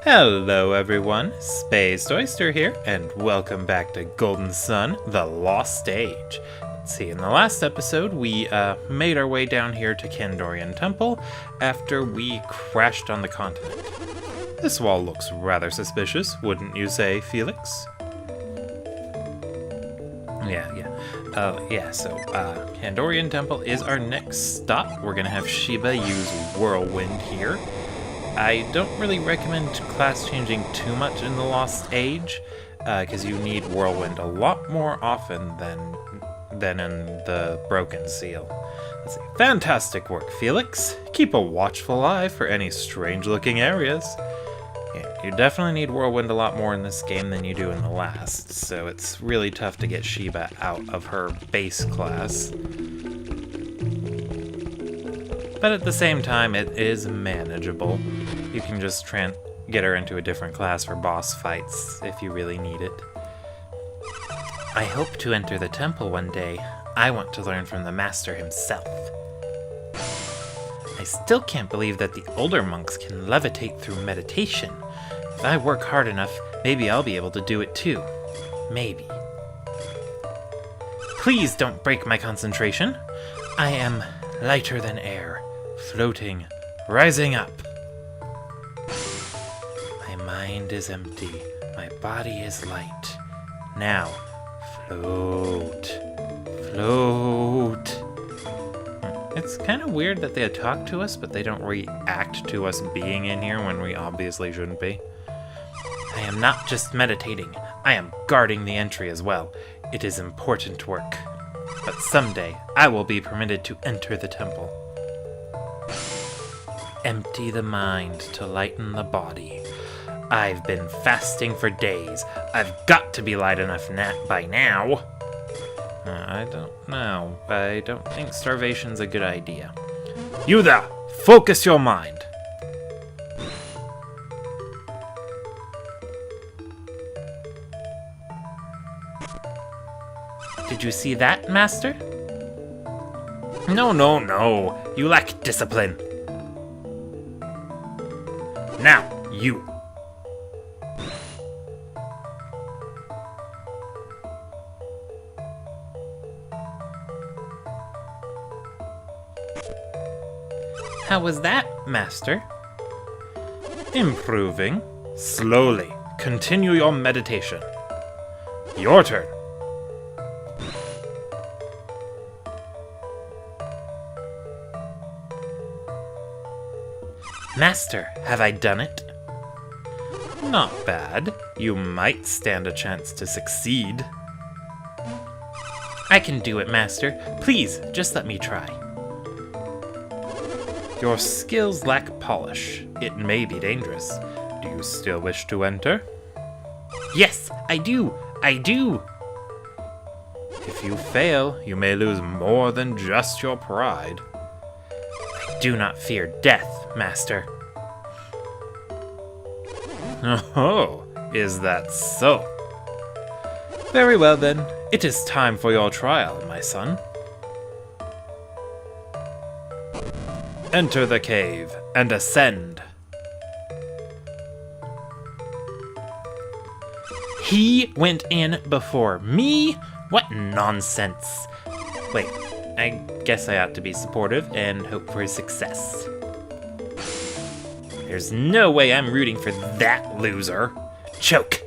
Hello everyone, Space Oyster here, and welcome back to Golden Sun, the Lost Stage. Let's see, in the last episode we made our way down here to Kandorean Temple after we crashed on the continent. This wall looks rather suspicious, wouldn't you say, Felix? So Kandorean Temple is our next stop. We're gonna have Shiba use Whirlwind here. I don't really recommend class changing too much in the Lost Age, because you need Whirlwind a lot more often than in the Broken Seal. Let's see. Fantastic work, Felix. Keep a watchful eye for any strange-looking areas. Yeah, you definitely need Whirlwind a lot more in this game than you do in the last, so it's really tough to get Shiba out of her base class. But at the same time, it is manageable. You can just get her into a different class for boss fights if you really need it. I hope to enter the temple one day. I want to learn from the master himself. I still can't believe that the older monks can levitate through meditation. If I work hard enough, maybe I'll be able to do it too. Maybe. Please don't break my concentration. I am lighter than air. Floating, rising up. My mind is empty, my body is light. Now, float, float. It's kind of weird that they talk to us, but they don't react to us being in here when we obviously shouldn't be. I am not just meditating, I am guarding the entry as well. It is important work. But someday, I will be permitted to enter the temple. Empty the mind to lighten the body. I've been fasting for days. I've got to be light enough by now. I don't know. I don't think starvation's a good idea. You there! Focus your mind! Did you see that, Master? No. You lack discipline. Now, you. How was that, Master? Improving. Slowly. Continue your meditation. Your turn. Master, have I done it? Not bad. You might stand a chance to succeed. I can do it, Master. Please, just let me try. Your skills lack polish. It may be dangerous. Do you still wish to enter? Yes, I do! If you fail, you may lose more than just your pride. I do not fear death, Master. Oh, is that so? Very well then, it is time for your trial, my son. Enter the cave and ascend. He went in before me? What nonsense. Wait, I guess I ought to be supportive and hope for his success. There's no way I'm rooting for that loser. Choke,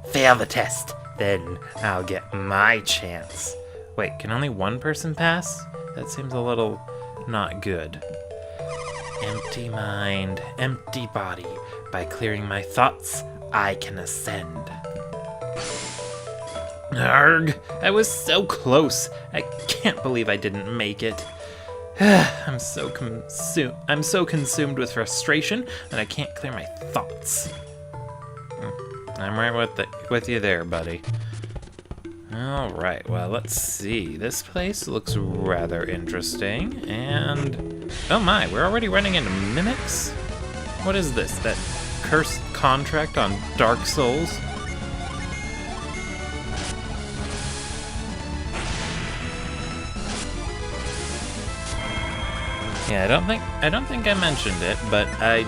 fail the test. Then I'll get my chance. Wait, can only one person pass? That seems a little not good. Empty mind, empty body. By clearing my thoughts, I can ascend. Arg! I was so close. I can't believe I didn't make it. I'm so consumed with frustration that I can't clear my thoughts. I'm right with you there, buddy. Alright, well, let's see. This place looks rather interesting, and... oh my, we're already running into mimics? What is this, that cursed contract on Dark Souls? Yeah, I don't think I mentioned it, but I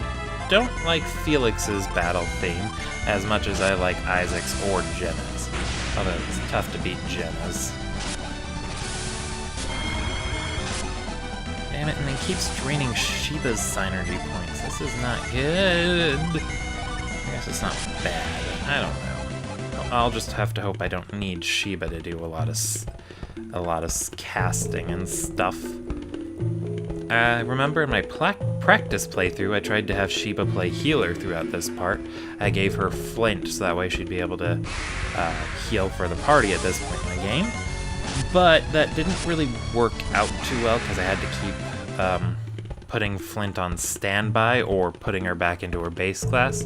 don't like Felix's battle theme as much as I like Isaac's or Jenna's. Although it's tough to beat Jenna's. Damn it, and it keeps draining Sheba's Psynergy points. This is not good. I guess it's not bad. I don't know. I'll just have to hope I don't need Sheba to do a lot of casting and stuff. I remember in my practice playthrough, I tried to have Sheba play healer throughout this part. I gave her Flint, so that way she'd be able to heal for the party at this point in the game. But that didn't really work out too well, because I had to keep putting Flint on standby or putting her back into her base class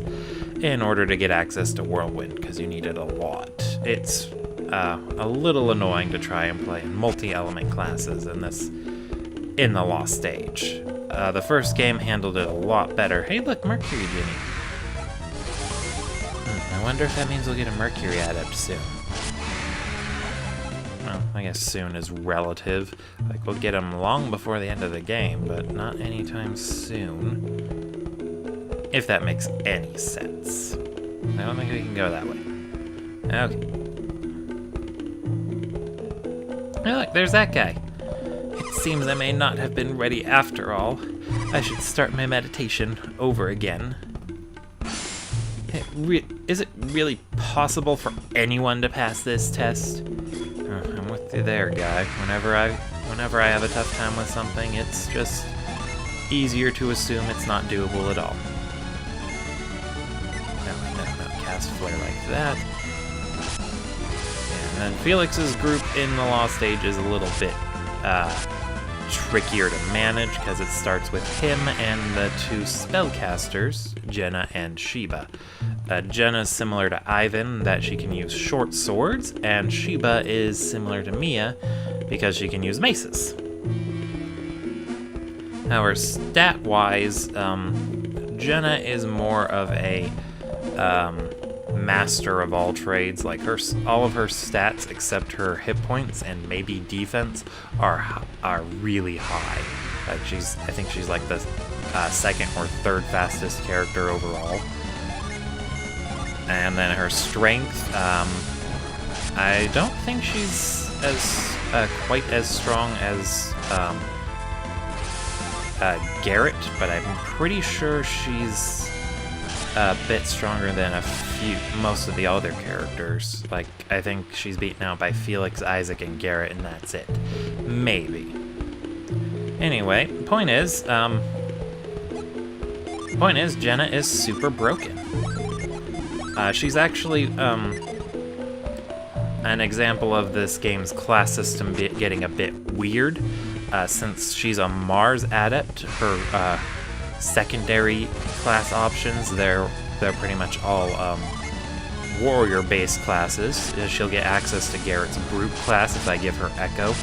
in order to get access to Whirlwind, because you need it a lot. It's a little annoying to try and play in multi-element classes in the Lost Age. The first game handled it a lot better. Hey look, Mercury Ginny. I wonder if that means we'll get a Mercury adept soon. Well, I guess soon is relative. Like, we'll get him long before the end of the game, but not anytime soon. If that makes any sense. I don't think we can go that way. Okay. Oh, look, there's that guy. It seems I may not have been ready after all. I should start my meditation over again. Is it really possible for anyone to pass this test? I'm with you there, guy. Whenever I have a tough time with something, it's just easier to assume it's not doable at all. No, cast flare like that. And then Felix's group in the Lost Age is a little bit trickier to manage, because it starts with him and the two spellcasters, Jenna and Sheba. Jenna's similar to Ivan, that she can use short swords, and Sheba is similar to Mia, because she can use maces. However, stat-wise, Jenna is more of a master of all trades. Like, all of her stats except her hit points and maybe defense are really high. Like, I think she's like the second or third fastest character overall. And then her strength, I don't think she's quite as strong as Garrett, but I'm pretty sure she's a bit stronger than most of the other characters. Like, I think she's beaten out by Felix, Isaac, and Garrett, and that's it. Maybe. Anyway, point is, Jenna is super broken. She's actually an example of this game's class system getting a bit weird. Since she's a Mars adept, her secondary class options, they're pretty much all warrior-based classes. She'll get access to Garrett's brute class if I give her Echo.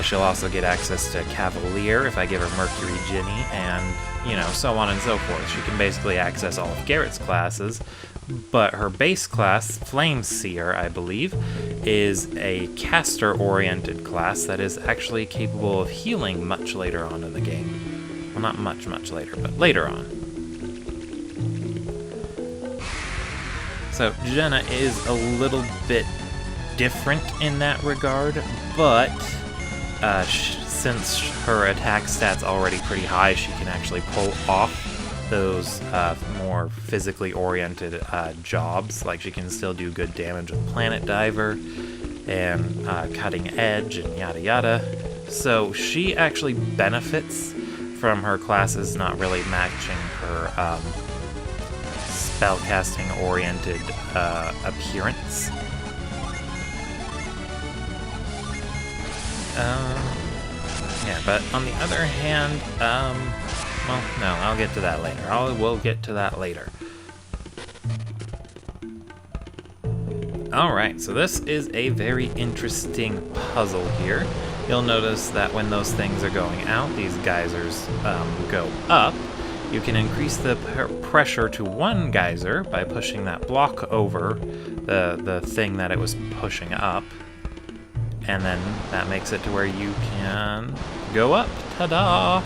She'll also get access to Cavalier if I give her Mercury Ginny, and, so on and so forth. She can basically access all of Garrett's classes, but her base class, Flame Seer, I believe, is a caster-oriented class that is actually capable of healing much later on in the game. Well, not much later, but later on. So Jenna is a little bit different in that regard, but since her attack stat's already pretty high, she can actually pull off those more physically oriented jobs. Like, she can still do good damage with Planet Diver and Cutting Edge and yada yada. So she actually benefits from her classes not really matching her spellcasting oriented appearance. Yeah, but on the other hand, well, no, I'll get to that later. We'll get to that later. Alright, so this is a very interesting puzzle here. You'll notice that when those things are going out, these geysers go up. You can increase the pressure to one geyser by pushing that block over the thing that it was pushing up. And then that makes it to where you can go up. Ta-da!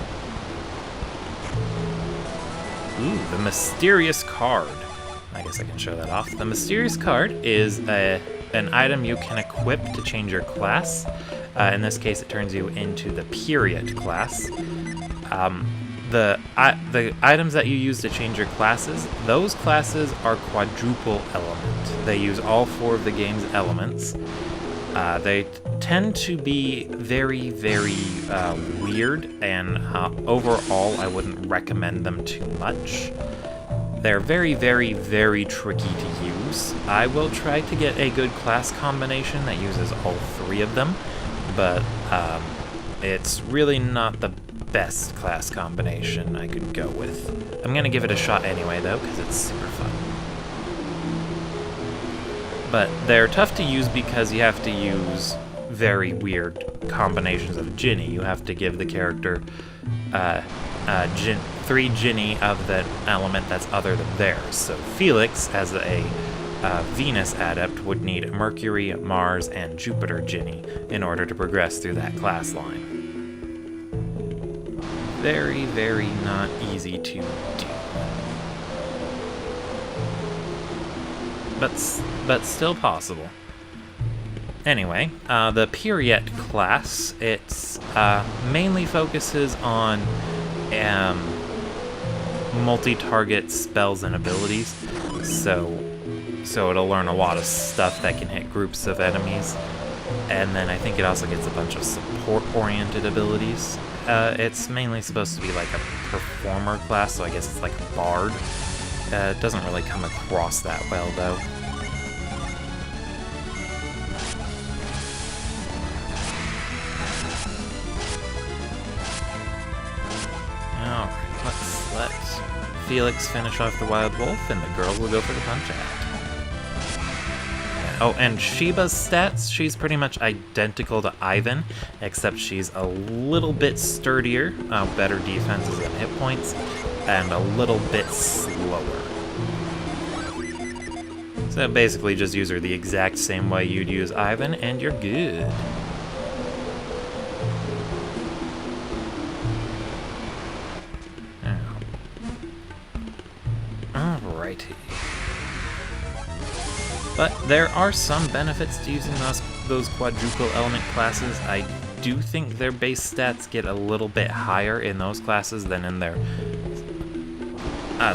Ooh, the mysterious card. I guess I can show that off. The mysterious card is an item you can equip to change your class. In this case, it turns you into the period class. The items that you use to change your classes, those classes are quadruple element. They use all 4 of the game's elements. They tend to be very, very weird, and overall I wouldn't recommend them too much. They're very, very, very tricky to use. I will try to get a good class combination that uses all 3 of them, but it's really not the best class combination I could go with. I'm gonna give it a shot anyway, though, because it's super fun. But they're tough to use because you have to use very weird combinations of Ginny. You have to give the character 3 Ginny of the element that's other than theirs. So Felix, as a Venus adept, would need Mercury, Mars, and Jupiter Ginny in order to progress through that class line. Very, very not easy to do. But still possible. Anyway, the Periet class, it's mainly focuses on multi-target spells and abilities, so it'll learn a lot of stuff that can hit groups of enemies, and then I think it also gets a bunch of support-oriented abilities. It's mainly supposed to be like a performer class, so I guess it's like a bard. It doesn't really come across that well, though. Alright, let's let Felix finish off the Wild Wolf, and the girls will go for the Punch Out. Oh, and Sheba's stats, she's pretty much identical to Ivan, except she's a little bit sturdier, better defenses and hit points, and a little bit slower. So basically just use her the exact same way you'd use Ivan, and you're good. Alrighty. But there are some benefits to using those quadruple element classes. I do think their base stats get a little bit higher in those classes than in their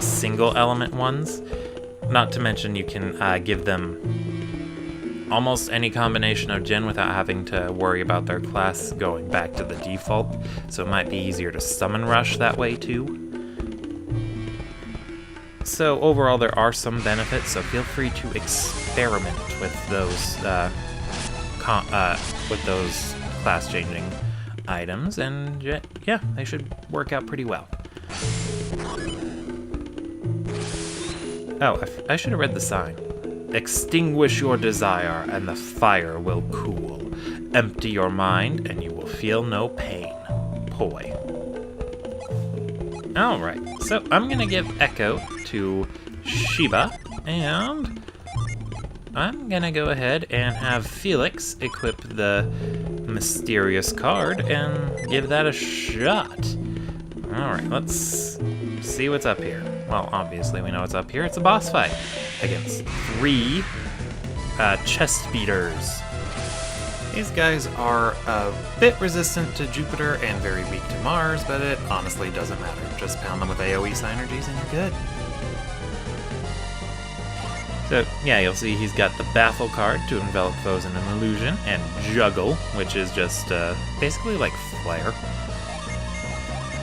single element ones. Not to mention you can give them almost any combination of Gen without having to worry about their class going back to the default, so it might be easier to summon rush that way too. So overall there are some benefits, so feel free to experiment with those class changing items, and yeah, they should work out pretty well. Oh, I should have read the sign. Extinguish your desire, and the fire will cool. Empty your mind, and you will feel no pain. Poi. Alright, so I'm gonna give Echo to Sheba, and I'm gonna go ahead and have Felix equip the mysterious card and give that a shot. Alright, let's see what's up here. Well, obviously we know what's up here. It's a boss fight against 3 chest beaters. These guys are a bit resistant to Jupiter and very weak to Mars, but it honestly doesn't matter. Just pound them with AoE Psynergies and you're good. So, yeah, you'll see he's got the Baffle card to envelop foes in an illusion, and Juggle, which is just basically like Flare.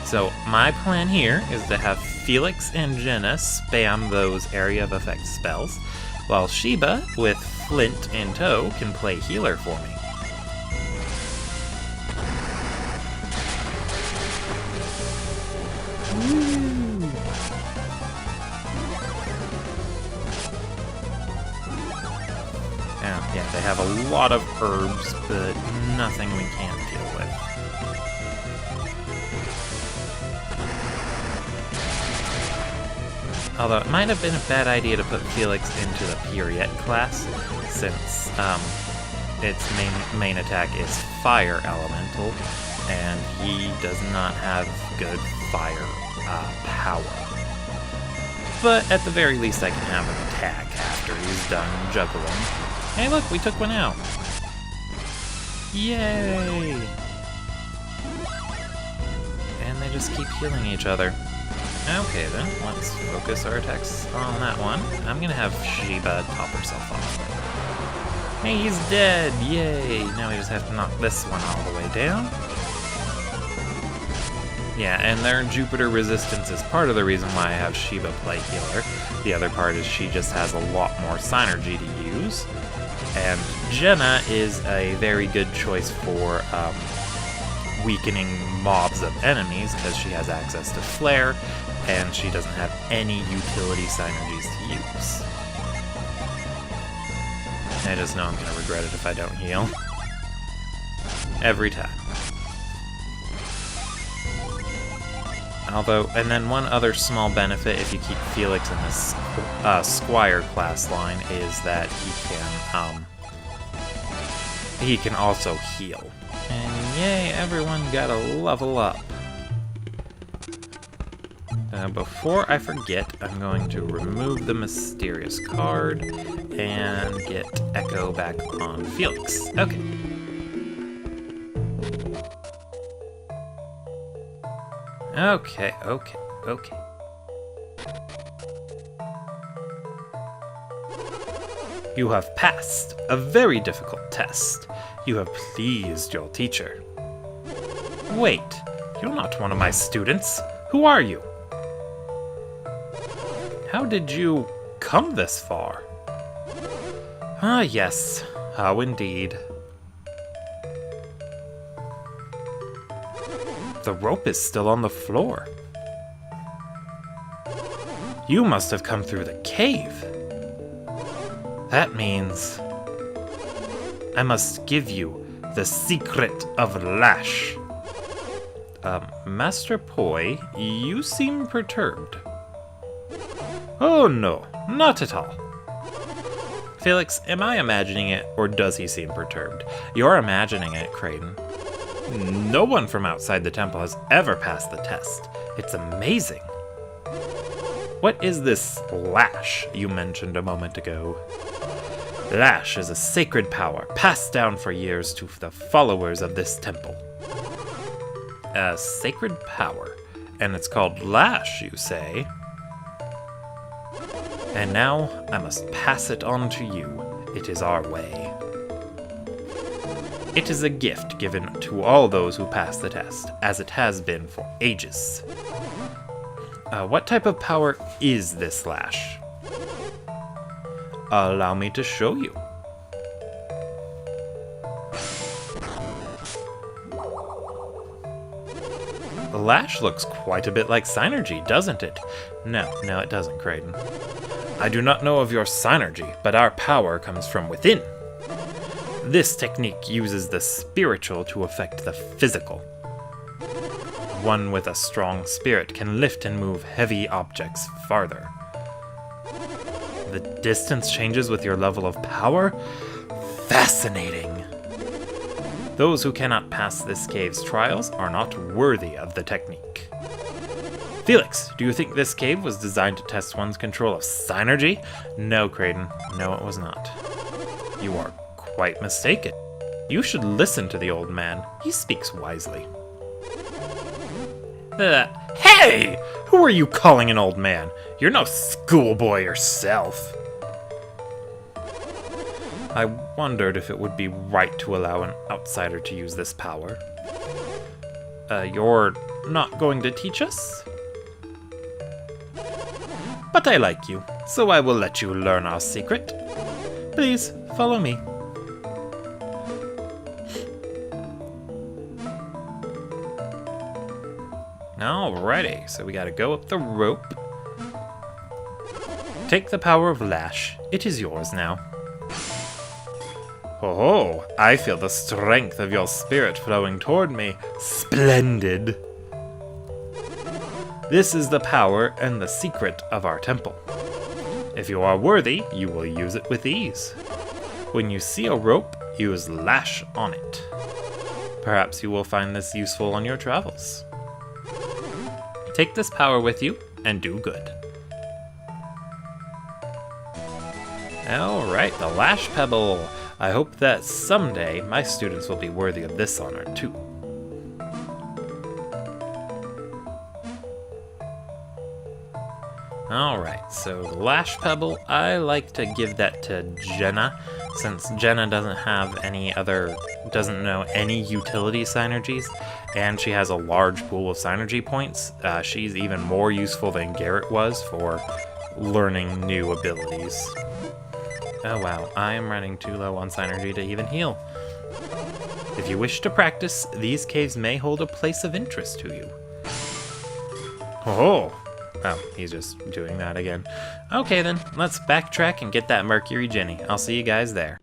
So, my plan here is to have Felix and Jenna spam those area of effect spells, while Sheba, with Flint in tow, can play healer for me. Yeah, they have a lot of herbs, but nothing we can't deal with. Although it might have been a bad idea to put Felix into the Periet class, since its main attack is Fire Elemental, and he does not have good fire power. but at the very least I can have him attack after he's done juggling. Hey look, we took one out! Yay! And they just keep healing each other. Okay then, let's focus our attacks on that one. I'm gonna have Sheba top herself off. Hey, he's dead! Yay! Now we just have to knock this one all the way down. Yeah, and their Jupiter resistance is part of the reason why I have Sheba play healer. The other part is she just has a lot more Psynergy to use. And Jenna is a very good choice for weakening mobs of enemies because she has access to Flare, and she doesn't have any utility Psynergies to use. I just know I'm going to regret it if I don't heal. Every time. Although, and then one other small benefit if you keep Felix in this Squire class line is that he can also heal. And yay, everyone got a level up. Before I forget, I'm going to remove the mysterious card and get Echo back on Felix. Okay. Okay. You have passed a very difficult test. You have pleased your teacher. Wait, you're not one of my students. Who are you? How did you come this far? Ah, yes. How indeed. The rope is still on the floor. You must have come through the cave. That means I must give you the secret of Lash. Master Poi, you seem perturbed. Oh no, not at all. Felix, am I imagining it, or does he seem perturbed? You're imagining it, Kraden. No one from outside the temple has ever passed the test. It's amazing. What is this Lash you mentioned a moment ago? Lash is a sacred power passed down for years to the followers of this temple. A sacred power? And it's called Lash, you say? And now I must pass it on to you. It is our way. It is a gift given to all those who pass the test, as it has been for ages. What type of power is this Lash? Allow me to show you. The Lash looks quite a bit like Psynergy, doesn't it? No, it doesn't, Kraden. I do not know of your Psynergy, but our power comes from within. This technique uses the spiritual to affect the physical. One with a strong spirit can lift and move heavy objects farther. The distance changes with your level of power? Fascinating! Those who cannot pass this cave's trials are not worthy of the technique. Felix, do you think this cave was designed to test one's control of Psynergy? No, Kraden. No, it was not. You are quite mistaken. You should listen to the old man. He speaks wisely. Hey! Who are you calling an old man? You're no schoolboy yourself. I wondered if it would be right to allow an outsider to use this power. You're not going to teach us? But I like you, so I will let you learn our secret. Please, follow me. Alrighty, so we gotta go up the rope. Take the power of Lash. It is yours now. Oh, I feel the strength of your spirit flowing toward me. Splendid! This is the power and the secret of our temple. If you are worthy, you will use it with ease. When you see a rope, use Lash on it. Perhaps you will find this useful on your travels. Take this power with you, and do good. Alright, the Lash Pebble. I hope that someday my students will be worthy of this honor too. Alright, so the Lash Pebble, I like to give that to Jenna, since Jenna doesn't know any utility Psynergies, and she has a large pool of Psynergy points. She's even more useful than Garrett was for learning new abilities. Oh wow, I am running too low on Psynergy to even heal. If you wish to practice, these caves may hold a place of interest to you. Oh! Oh, he's just doing that again. Okay then, let's backtrack and get that Mercury Jenny. I'll see you guys there.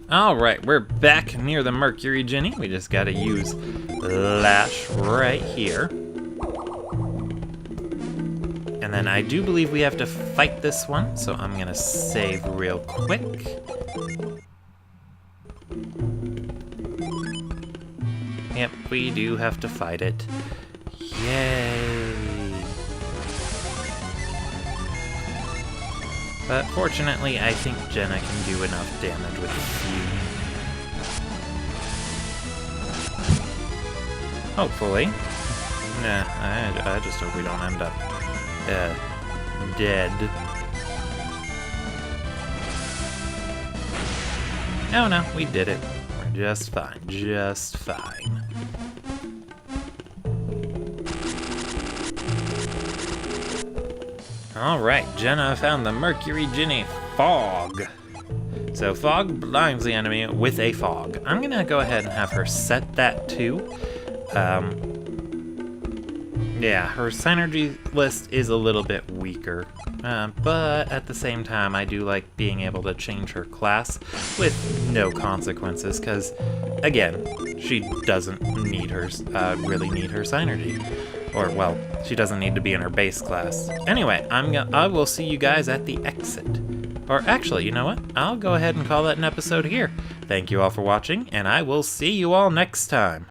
Alright, we're back near the Mercury Jenny. We just gotta use Lash right here. And then I do believe we have to fight this one, so I'm gonna save real quick. Yep, we do have to fight it. Yay! But fortunately, I think Jenna can do enough damage with Fume. Hopefully. Nah, I just hope we don't end up dead. Oh no, we did it. We're just fine, just fine. Alright, Jenna found the Mercury Jenny Fog. So Fog blinds the enemy with a fog. I'm gonna go ahead and have her set that too. Yeah, her Psynergy list is a little bit weaker. But at the same time, I do like being able to change her class with no consequences, because, again, she doesn't need her, really need her Psynergy. Or, well, she doesn't need to be in her base class. Anyway, I will see you guys at the exit. Or actually, you know what? I'll go ahead and call that an episode here. Thank you all for watching, and I will see you all next time.